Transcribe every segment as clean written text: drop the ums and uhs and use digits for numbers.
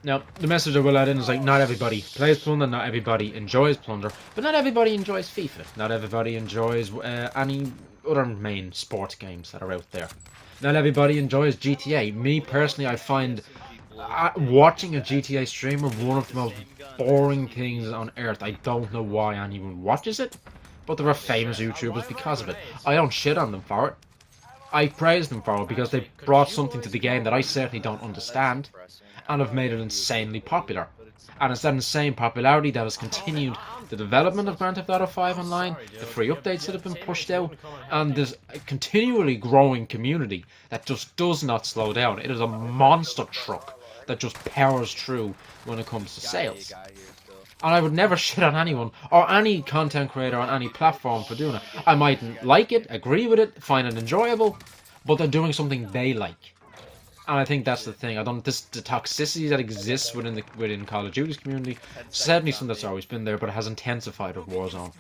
Now, the message I will add in is like, not everybody plays Plunder, not everybody enjoys Plunder, but not everybody enjoys FIFA. Not everybody enjoys any other main sports games that are out there. Not everybody enjoys GTA. Me personally, I find watching a GTA streamer one of the most boring things on earth. I don't know why anyone watches it, but there are famous YouTubers because of it. I don't shit on them for it. I praise them for it because they brought something to the game that I certainly don't understand and have made it insanely popular. And it's that insane popularity that has continued the development of Grand Theft Auto 5 Online, the free updates that have been pushed out, and this continually growing community that just does not slow down. It is a monster truck that just powers through when it comes to sales. And I would never shit on anyone or any content creator on any platform for doing it. I mightn't like it, agree with it, find it enjoyable, but they're doing something they like. And I think that's the thing. I don't the toxicity that exists within Call of Duty's community, certainly something that's always been there, but it has intensified with Warzone.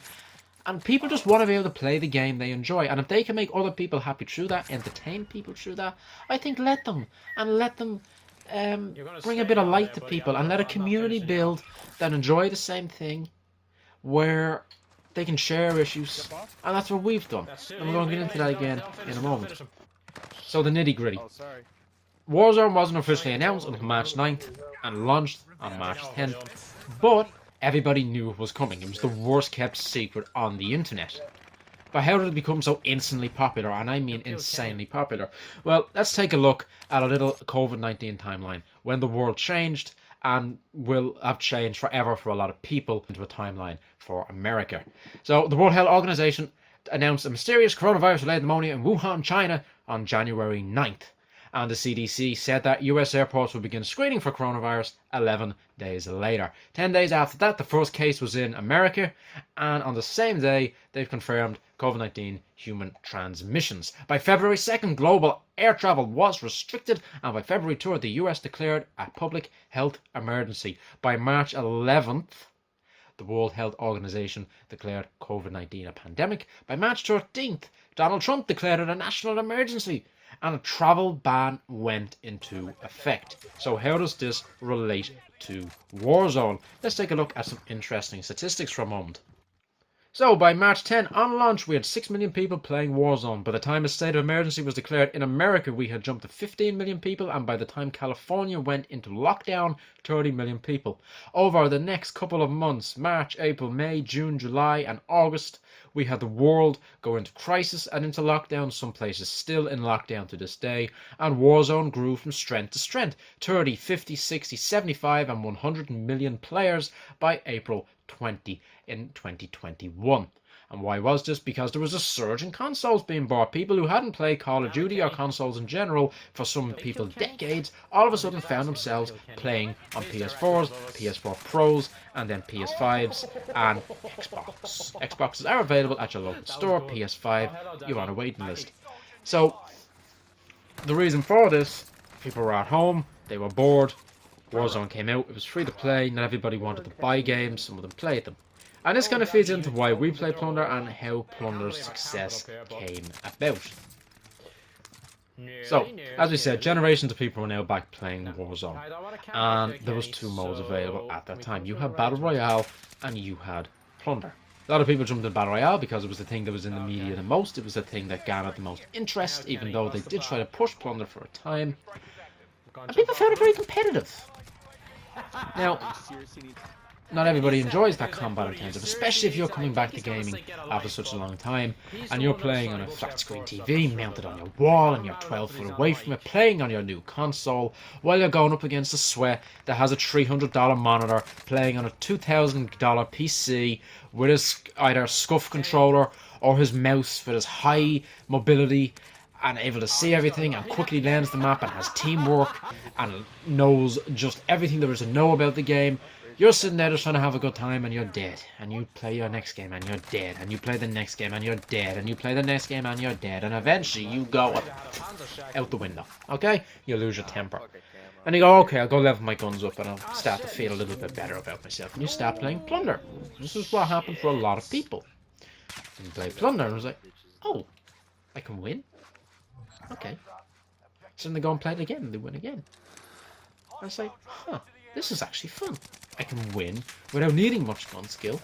And people just want to be able to play the game they enjoy. And if they can make other people happy through that, entertain people through that, I think let them. And let them bring a bit of light to people. And let a community build that enjoy the same thing where they can share issues. And that's what we've done. And we're going to get into that again in a moment. So the nitty gritty. Warzone wasn't officially announced until March 9th and launched on March 10th, but everybody knew it was coming. It was the worst kept secret on the internet. But how did it become so instantly popular, and I mean insanely popular? Well, let's take a look at a little COVID-19 timeline when the world changed and will have changed forever for a lot of people into a timeline for America. So the World Health Organization announced a mysterious coronavirus-related pneumonia in Wuhan, China on January 9th. And the CDC said that US airports would begin screening for coronavirus 11 days later. 10 days after that, the first case was in America, and on the same day, they've confirmed COVID-19 human transmissions. By February 2nd, global air travel was restricted, and by February 3rd, the US declared a public health emergency. By March 11th, the World Health Organization declared COVID-19 a pandemic. By March 13th, Donald Trump declared it a national emergency, and a travel ban went into effect. So how does this relate to Warzone? Let's take a look at some interesting statistics for a moment. So by March 10, on launch, we had 6 million people playing Warzone. By the time a state of emergency was declared in America, we had jumped to 15 million people, and by the time California went into lockdown, 30 million people. Over the next couple of months, March, April, May, June, July, and August, we had the world go into crisis and into lockdown, some places still in lockdown to this day, and Warzone grew from strength to strength, 30, 50, 60, 75, and 100 million players by April 20 in 2021. And why was this? Because there was a surge in consoles being bought. People who hadn't played Call of Duty or consoles in general for some people decades, all of a sudden found themselves playing on PS4s, PS4 Pros, and then PS5s and Xbox. Xboxes are available at your local store. PS5, you're on a waiting list. So the reason for this, people were at home, they were bored, Warzone came out, it was free to play, not everybody wanted to buy games, some of them played them. And this kind of feeds into why we play Plunder and how Plunder's success came about. So, as we said, generations of people are now back playing Warzone. And there was two modes available at that time. You had Battle Royale and you had Plunder. A lot of people jumped in Battle Royale because it was the thing that was in the media the most. It was the thing that garnered the most interest, even though they did try to push Plunder for a time. And people found it very competitive. Now, not everybody enjoys that combat intensive, especially if you're coming back to gaming after such a long time, and you're playing on a flat screen TV mounted on your wall and you're 12 foot away from it, playing on your new console, while you're going up against a sweat that has a $300 monitor, playing on a $2,000 PC with his either SCUF controller or his mouse for his high mobility and able to see everything and quickly learns the map and has teamwork and knows just everything there is to know about the game. You're sitting there just trying to have a good time and you're dead. And you play your next game and you're dead. And you play the next game and you're dead. And you play the next game and you're dead. And eventually you go out the window. Okay? You lose your temper. And you go, okay, I'll go level my guns up and I'll start to feel a little bit better about myself. And you start playing Plunder. This is what happened for a lot of people. And you play Plunder and it was like, oh, I can win? Okay. So then they go and play it again and they win again. I was like, huh. this is actually fun. I can win without needing much gun skill.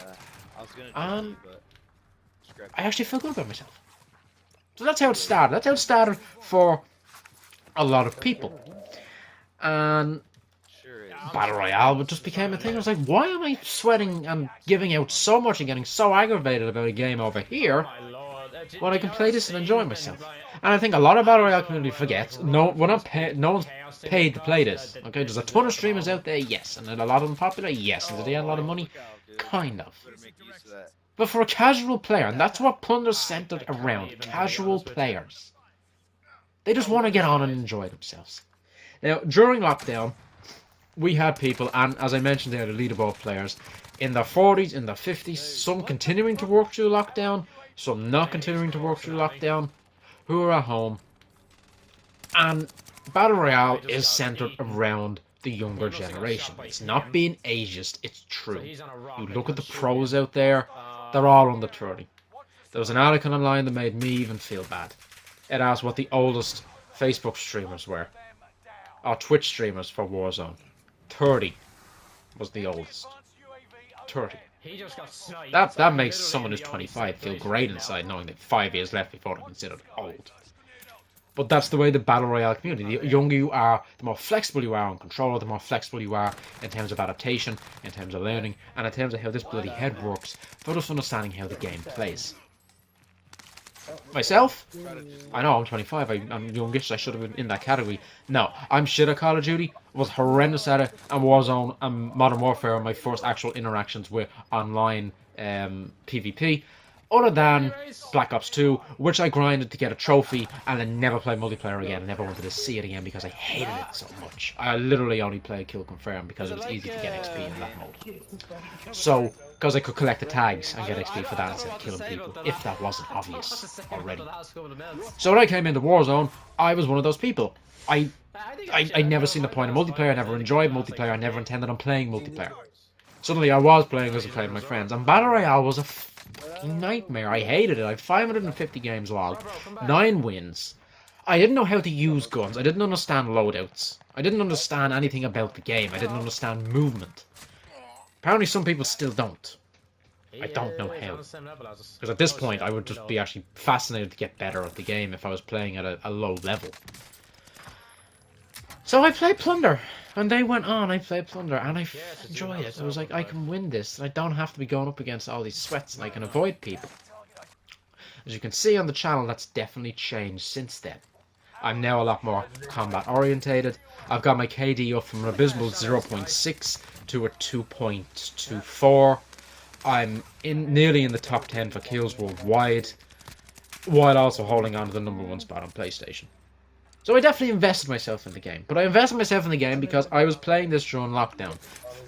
I was gonna And do but scrap I actually feel good about myself. So that's how it started. That's how it started for a lot of people. And sure is. Battle Royale just became a thing. I was like, why am I sweating and giving out so much and getting so aggravated about a game over here when I can play this and enjoy myself? And I think a lot of Battle Royale community forgets, no one's paid to play this. Okay, there's a ton of streamers out there, yes. And a lot of them popular, yes. And do they have a lot of money? Kind of. Better make use of that. But for a casual player, and that's what Plunder's centered around, casual players. They just want to get on and enjoy themselves. Now, during lockdown, we had people, and as I mentioned there, the leaderboard players, in their 40s, in their 50s, some continuing to work through lockdown, some not continuing to work through lockdown, who are at home. And Battle Royale is centered around the younger generation. It's not being ageist, it's true. You look at the pros out there, they're all under 30. There was an article online that made me even feel bad. It asked what the oldest Facebook streamers were, or Twitch streamers for Warzone. 30 was the oldest. 30. That makes someone who's 25 feel great inside, knowing that 5 years left before they're considered old. But that's the way the Battle Royale community, the younger you are, the more flexible you are on controller, the more flexible you are in terms of adaptation, in terms of learning, and in terms of how this bloody head works, for just understanding how the game plays. Myself? I know, I'm 25, I'm youngish, I should have been in that category. No, I'm shit at Call of Duty, was horrendous at it, and Warzone and Modern Warfare are my first actual interactions with online PvP. Other than Black Ops 2, which I grinded to get a trophy, and then never played multiplayer again, and never wanted to see it again because I hated it so much. I literally only played Kill Confirm because it was easy to get XP in that mode. So, because I could collect the tags and get XP for that instead of killing people, if that wasn't obvious already. So when I came into Warzone, I was one of those people. I never seen the point of multiplayer, I never enjoyed multiplayer, I never intended on playing multiplayer. Suddenly I was playing as I played with my friends, and Battle Royale was a fucking nightmare. I hated it. I had 550 games logged, 9 wins. I didn't know how to use guns. I didn't understand loadouts. I didn't understand anything about the game. I didn't understand movement. Apparently some people still don't. I don't know how. Because at this point I would just be actually fascinated to get better at the game if I was playing at a low level. So I played Plunder. When they went on, I played Plunder, and I enjoyed it. I was like, I can win this, and I don't have to be going up against all these sweats, and I can avoid people. As you can see on the channel, that's definitely changed since then. I'm now a lot more combat orientated. I've got my KD up from an abysmal 0.6 to a 2.24. I'm nearly in the top 10 for kills worldwide, while also holding on to the #1 spot on PlayStation. So I definitely invested myself in the game. But I invested myself in the game because I was playing this during lockdown.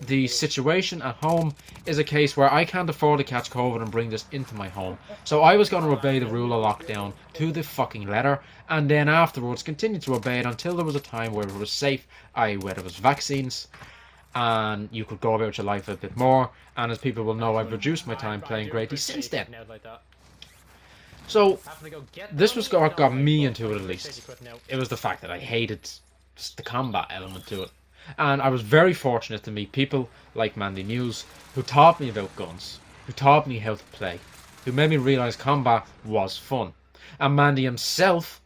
The situation at home is a case where I can't afford to catch COVID and bring this into my home. So I was going to obey the rule of lockdown to the fucking letter, and then afterwards continue to obey it until there was a time where it was safe, i.e. where there was vaccines, and you could go about your life a bit more. And as people will know, I've reduced my time playing greatly since then. So, this was what got me into it at least. It was the fact that I hated the combat element to it. And I was very fortunate to meet people like Mandy Muse, who taught me about guns, who taught me how to play, who made me realise combat was fun. And Mandy himself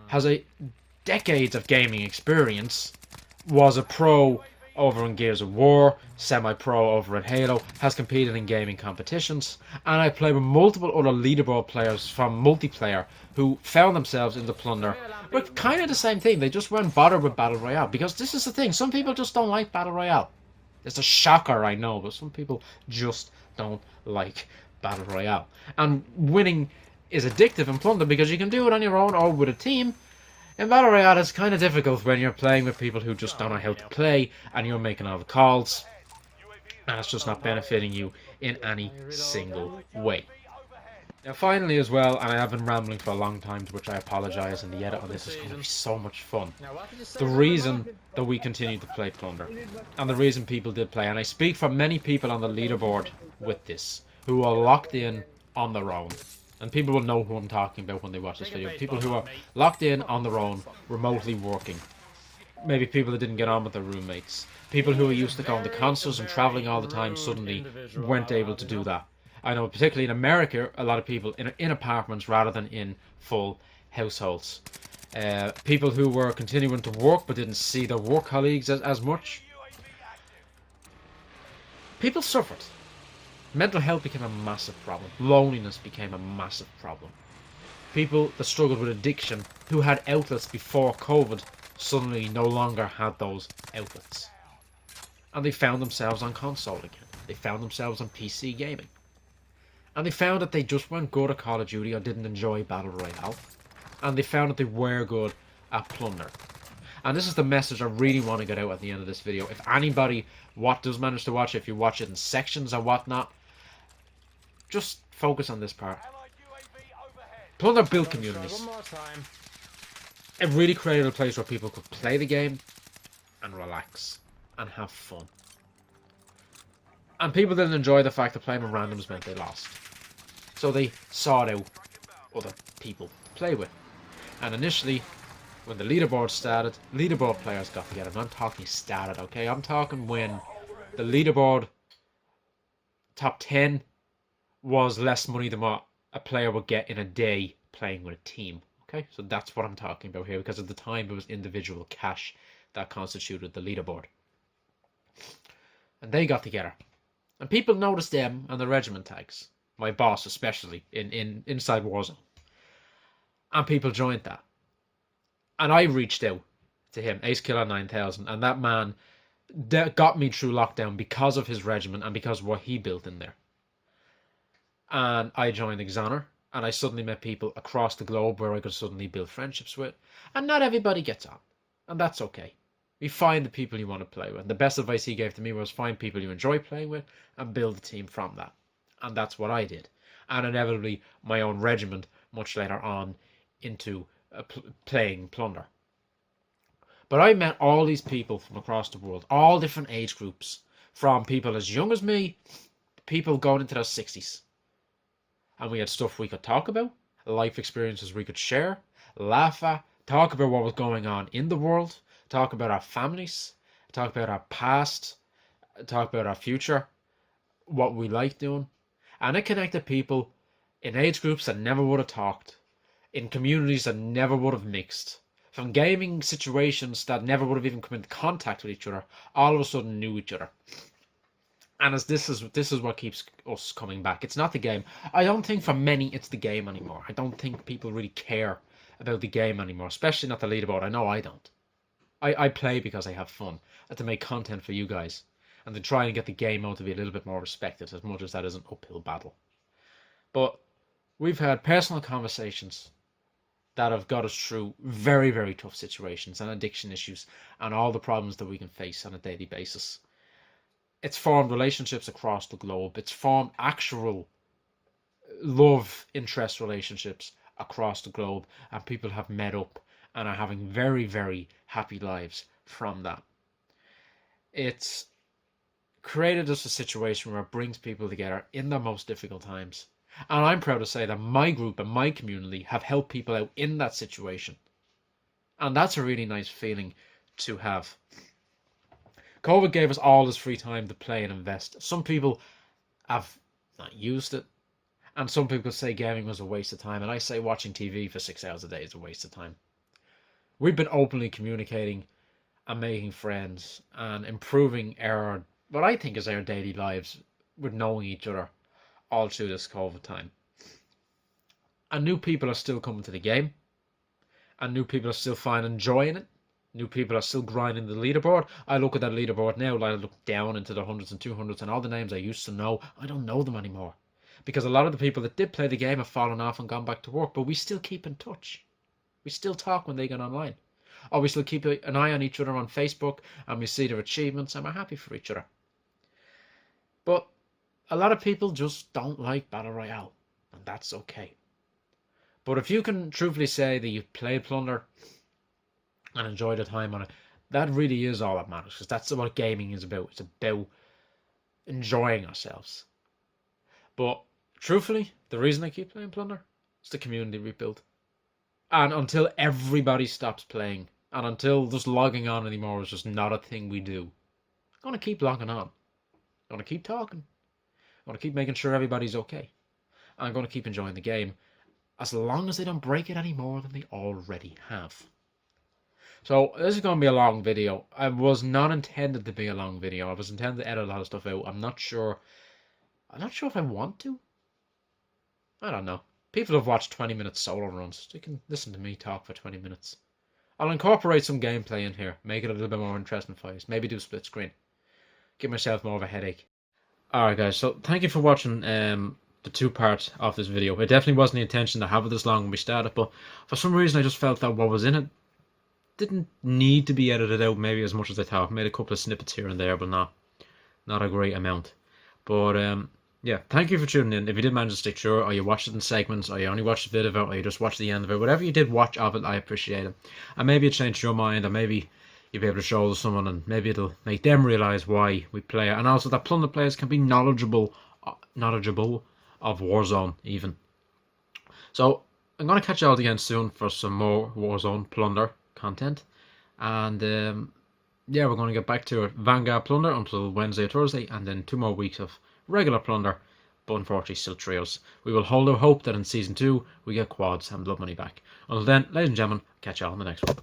has decades of gaming experience, was a pro over in Gears of War, semi-pro over in Halo, has competed in gaming competitions, and I play with multiple other leaderboard players from multiplayer who found themselves in the Plunder with kind of the same thing. They just weren't bothered with Battle Royale, because this is the thing, some people just don't like Battle Royale. It's a shocker, I know, but some people just don't like Battle Royale. And winning is addictive in Plunder because you can do it on your own or with a team. In Battle Royale, it's kind of difficult when you're playing with people who just don't know how to play and you're making all the calls, and it's just not benefiting you in any single way. Now finally as well, and I have been rambling for a long time, to which I apologise, and the edit on this is going to be so much fun. The reason that we continue to play Plunder, and the reason people did play, and I speak for many people on the leaderboard with this, who are locked in on their own. And people will know who I'm talking about when they watch this video. People who are locked in on their own, remotely working. maybe people that didn't get on with their roommates. People who were used to going to concerts and traveling all the time suddenly weren't able to do that. I know, particularly in America, a lot of people in apartments rather than in full households. People who were continuing to work but didn't see their work colleagues as much. People suffered. Mental health became a massive problem. Loneliness became a massive problem. People that struggled with addiction, who had outlets before COVID, suddenly no longer had those outlets. And they found themselves on console again. They found themselves on PC gaming. And they found that they just weren't good at Call of Duty or didn't enjoy Battle Royale. And they found that they were good at Plunder. And this is the message I really want to get out at the end of this video. If anybody does manage to watch it, if you watch it in sections or whatnot, just focus on this part. Plunder built communities. One more time. It really created a place where people could play the game and relax and have fun. And people didn't enjoy the fact that playing with randoms meant they lost. So they sought out other people to play with. And initially, when the leaderboard started, leaderboard players got together. And I'm talking started, okay? I'm talking when the leaderboard top 10 was less money than what a player would get in a day playing with a team. Okay, so that's what I'm talking about here, because at the time it was individual cash that constituted the leaderboard. And they got together. And people noticed them and the regiment tags. My boss especially, inside Warzone. And people joined that. And I reached out to him, AceKiller 9000, and that man got me through lockdown because of his regiment and because of what he built in there. And I joined Exoner, and I suddenly met people across the globe where I could suddenly build friendships with. And not everybody gets on, and that's okay. You find the people you want to play with. And the best advice he gave to me was find people you enjoy playing with and build a team from that. And that's what I did. And inevitably, my own regiment, much later on, into playing Plunder. But I met all these people from across the world, all different age groups, from people as young as me, people going into their 60s. And we had stuff we could talk about, life experiences we could share, laugh at, talk about what was going on in the world, talk about our families, talk about our past, talk about our future, what we like doing. And it connected people in age groups that never would have talked, in communities that never would have mixed, from gaming situations that never would have even come into contact with each other, all of a sudden knew each other. And as this is what keeps us coming back. It's not the game. I don't think for many it's the game anymore. I don't think people really care about the game anymore, especially not the leaderboard. I know I don't. I play because I have fun and to make content for you guys and to try and get the game mode to be a little bit more respected, as much as that is an uphill battle. But we've had personal conversations that have got us through very, very tough situations and addiction issues and all the problems that we can face on a daily basis. It's formed relationships across the globe. It's formed actual love interest relationships across the globe, and people have met up and are having very, very happy lives from that. It's created us a situation where it brings people together in their most difficult times. And I'm proud to say that my group and my community have helped people out in that situation. And that's a really nice feeling to have. COVID gave us all this free time to play and invest. Some people have not used it. And some people say gaming was a waste of time. And I say watching TV for 6 hours a day is a waste of time. We've been openly communicating and making friends and improving what I think is our daily lives with knowing each other all through this COVID time. And new people are still coming to the game. And new people are still finding joy in it. New people are still grinding the leaderboard. I look at that leaderboard now, like I look down into the hundreds and 200s, and all the names I used to know, I don't know them anymore. Because a lot of the people that did play the game have fallen off and gone back to work, but we still keep in touch. We still talk when they get online. Or we still keep an eye on each other on Facebook, and we see their achievements, and we're happy for each other. But a lot of people just don't like Battle Royale, and that's okay. But if you can truthfully say that you've played Plunder and enjoyed the time on it, that really is all that matters, because that's what gaming is about. It's about enjoying ourselves. But truthfully, the reason I keep playing Plunder is the community we built. And until everybody stops playing And until just logging on anymore is just not a thing we do, I'm going to keep logging on. I'm going to keep talking. I'm going to keep making sure everybody's okay. And I'm going to keep enjoying the game, as long as they don't break it any more than they already have. So this is going to be a long video. I was not intended to be a long video. I was intended to edit a lot of stuff out. I'm not sure if I want to. I don't know. People have watched 20-minute solo runs. They can listen to me talk for 20 minutes. I'll incorporate some gameplay in here. Make it a little bit more interesting for you. Maybe do split screen. Give myself more of a headache. Alright guys, so thank you for watching the 2 parts of this video. It definitely wasn't the intention to have it this long when we started, but for some reason I just felt that what was in it didn't need to be edited out maybe as much as I thought. Made a couple of snippets here and there, but not a great amount. But yeah, thank you for tuning in. If you did manage to stick through it, or you watched it in segments, or you only watched a bit of it, or you just watched the end of it, whatever you did watch of it, I appreciate it. And maybe it changed your mind, or maybe you'll be able to show it to someone, and maybe it'll make them realise why we play it. And also that Plunder players can be knowledgeable of Warzone even. So I'm going to catch you all again soon for some more Warzone Plunder content. And yeah, we're going to get back to Vanguard Plunder until Wednesday or Thursday, and then 2 more weeks of regular Plunder, but unfortunately still trios. We will hold our hope that in Season 2 we get quads and blood money back. Until then, ladies and gentlemen, catch you all in the next one.